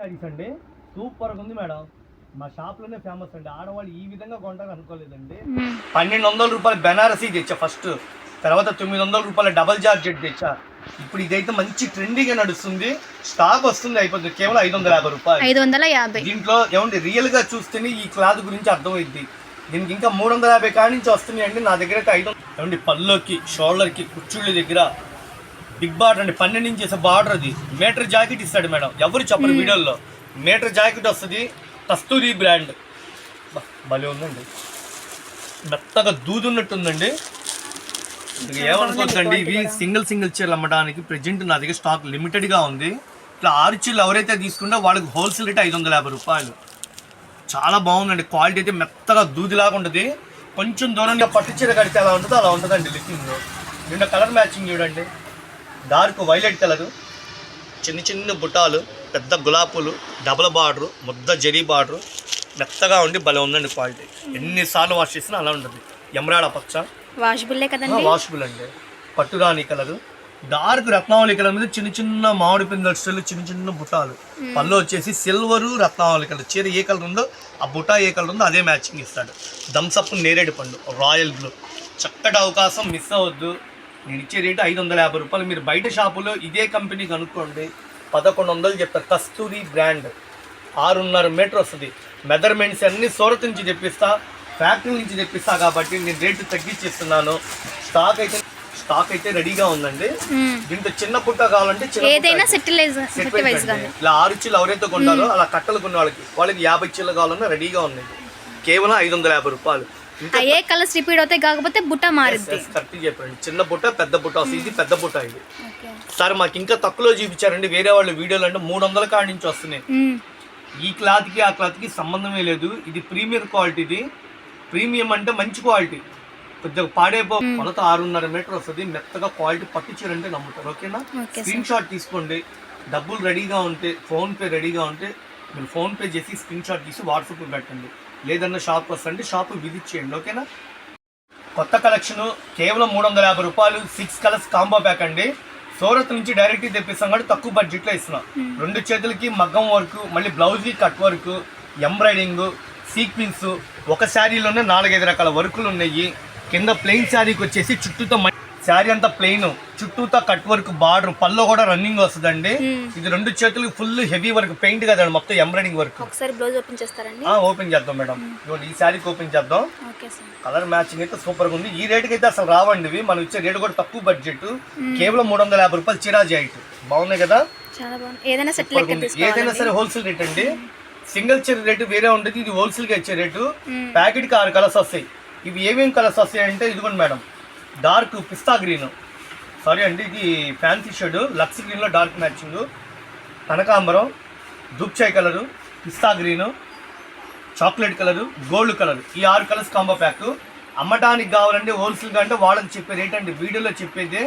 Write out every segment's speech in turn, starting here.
శారీస్ అండి, సూపర్గా ఉంది మేడం. మా షాప్లోనే ఫేమస్ అండి. ఆడవాళ్ళు ఈ విధంగా కొంటారు అనుకోలేదండి. 1200 రూపాయలు బెనారసీ తెచ్చా ఫస్ట్, తర్వాత 900 రూపాయల డబల్ జార్జెట్ తెచ్చా. ఇప్పుడు ఇదైతే మంచి ట్రెండీగా నడుస్తుంది. స్టాక్ వస్తుంది, అయిపోతుంది. కేవలం 550 రూపాయలు. 550. దీంట్లో ఏమండి రియల్ గా చూస్తేనే ఈ క్లాత్ గురించి అర్థమైంది. దీనికి ఇంకా 350 కాడి నుంచి వస్తున్నాయి అండి. నా దగ్గర అయితే 500. ఏమండి పల్లోకి షోల్డర్ కి కుచ్చుళ్ళ దగ్గర బిగ్ బార్డర్ అండి, 12 ఇంచెస్ బార్డర్. అది మీటర్ జాకెట్ ఇస్తాడు మేడం, ఎవరు చెప్పరు వీడియోలో. మీటర్ జాకెట్ వస్తుంది, కస్తూరి బ్రాండ్. భలే ఉందండి, మెత్తగా దూదున్నట్టుందండి. ఏమనుకోవద్దండి, ఇవి సింగిల్ చీరలు అమ్మడానికి ప్రెజెంట్ నా దగ్గర స్టాక్ లిమిటెడ్గా ఉంది. ఇట్లా 6 చీరలు ఎవరైతే తీసుకుంటే వాళ్ళకి హోల్సేల్ రేట్ 550 రూపాయలు. చాలా బాగుందండి, క్వాలిటీ అయితే మెత్తగా దూదిలాగా ఉంటుంది. కొంచెం దూరంగా పట్టు చీర కడితే అలా ఉంటుందో అలా ఉంటుందండి లుకింగ్. నిన్న కలర్ మ్యాచింగ్ చూడండి, డార్క్ వైలెట్ కలరు, చిన్న చిన్న బుటాలు, పెద్ద గులాబీలు, డబల్ బార్డరు, ముద్ద జరీ బార్డరు, మెత్తగా ఉండి భలే ఉందండి క్వాలిటీ. ఎన్నిసార్లు వాష్ చేసినా అలా ఉంటుంది. ఎమరాడ పచ్చ వాషబుల్ కదండి, వాషబుల్ అండి. పట్టురాణి కలరు, డార్క్ రత్నావళి కలర్ మీద చిన్న చిన్న మామిడి పిందెల స్టైల్, చిన్న చిన్న బుటాలు. పళ్ళు వచ్చేసి సిల్వరు రత్నావళి కలర్. చీర ఏ కలర్ ఉందో ఆ బుటా ఏ కలర్ ఉందో అదే మ్యాచింగ్ ఇస్తాడు. థమ్సప్ నేరేడు పండు, రాయల్ బ్లూ. చక్కటి అవకాశం, మిస్ అవ్వద్దు. నేను ఇచ్చే రేటు 550 రూపాయలు. మీరు బయట షాపులో ఇదే కంపెనీ కనుక్కోండి, 1100 చెప్తారు. కస్తూరి బ్రాండ్, 6.5 మీటర్ వస్తుంది. మెజర్మెంట్స్ అన్ని సూరత్ నుంచి తెప్పిస్తా, ఫ్యాక్టరీ నుంచి తెప్పిస్తా కాబట్టి నేను రేటు తగ్గించేస్తున్నాను. స్టాక్ అయితే రెడీగా ఉందండి. దీంట్లో చిన్న పుట్ట కావాలంటే ఏదైనా ఇలా 6 చీరలు ఎవరైతే కొంటారో అలా కట్టలు కొన్న వాళ్ళకి 50 చీరలు కావాలన్నా రెడీగా ఉన్నాయి. కేవలం 550 రూపాయలు. ఏ కలర్స్ రిపీట్ అవుతాయి, కాకపోతే బుట్ట మారుద్ది. కరెక్ట్ చెప్పండి, చిన్న బుట్ట పెద్ద బుట్ట వస్తుంది. ఇది పెద్ద బుట్ట. ఇది సార్ మాకు ఇంకా తక్కువలో చూపించారండి వేరే వాళ్ళ వీడియోలు, అంటే 300 కాడి నుంచి వస్తున్నాయి. ఈ క్లాత్ కి ఆ క్లాత్ కి సంబంధమే లేదు. ఇది ప్రీమియం క్వాలిటీది. ప్రీమియం అంటే మంచి క్వాలిటీ, కొద్దిగా పాడైపో. కొలత 6.5 మీటర్ వస్తుంది. మెత్తగా క్వాలిటీ పట్టు చీర అంటే నమ్ముతారు. ఓకేనా, స్క్రీన్ షాట్ తీసుకోండి. డబ్బులు రెడీగా ఉంటే, ఫోన్ పే రెడీగా ఉంటే మీరు ఫోన్ పే చేసి స్క్రీన్ షాట్ తీసి వాట్సాప్ పెట్టండి. లేదన్నా షాప్కి వస్తుంటే షాప్ విజిట్ చేయండి. ఓకేనా, కొత్త కలెక్షన్ కేవలం 350 రూపాయలు. 6 కలర్స్ కాంబో ప్యాక్ అండి. సూరత్ నుంచి డైరెక్ట్ తెప్పిస్తాం కాబట్టి తక్కువ బడ్జెట్లో ఇస్తున్నాం. 2 చేతులకి మగ్గం వర్క్, మళ్ళీ blouse cut work, embroidering, sequence. ఒక శారీలోనే 4-5 రకాల వర్కులు ఉన్నాయి. కింద ప్లెయిన్ శారీకి వచ్చేసి చుట్టూతో శారీ అంతా ప్లెయిన్, చుట్టూతో కట్ వర్క్, బార్డర్, పల్లో కూడా రన్నింగ్ వస్తుందండి. ఇది 2 చేతులకి ఫుల్ హెవీ వర్క్, పెయింట్ కదండి, మొత్తం ఎంబ్రాయిడింగ్ వర్క్. బ్లౌజ్ ఓపెన్ చేస్తారండి? ఓపెన్ చేద్దాం మేడం. ఈ శారీకి ఓపెన్ చేద్దాం. కలర్ మ్యాచింగ్ అయితే సూపర్ గా ఉంది. ఈ రేటుకి అయితే అసలు రావండి ఇవి. మనం ఇచ్చే రేటు కూడా తక్కువ బడ్జెట్, కేవలం 350 రూపాయలు. చిరాజీ ఐట్ బాగున్నాయి కదా, ఏదైనా సరే హోల్సేల్ రేట్ అండి. సింగిల్ చీర రేటు వేరే ఉంటుంది, ఇది హోల్సేల్ గా ఇచ్చే రేటు. ప్యాకెట్ కి 6 కలర్స్ వస్తాయి. ఇవి ఏమేమి కలర్స్ వస్తాయి అంటే ఇదిగోండి madam, dark pista green, sorry అండి ఇది ఫ్యాన్సీ షేడ్, లక్స్ గ్రీన్లో డార్క్ మ్యాచింగ్, కనకాంబరం, దుప్చాయ్ colour, pista green, chocolate colour, gold colour. ఈ 6 కలర్స్ కాంబో ప్యాక్. అమ్మటానికి కావాలంటే హోల్సేల్గా అంటే వాళ్ళకి చెప్పే రేట్ అండి. వీడియోలో చెప్పేదే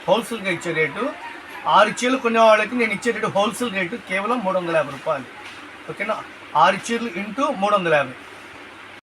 హోల్సేల్గా ఇచ్చే రేటు. 6 చీరలు కొనే వాళ్ళకి నేను ఇచ్చే రేటు హోల్సేల్ రేటు కేవలం 350 రూపాయలు. ఓకేనా, 6 చీరలు ఇంటూ 350.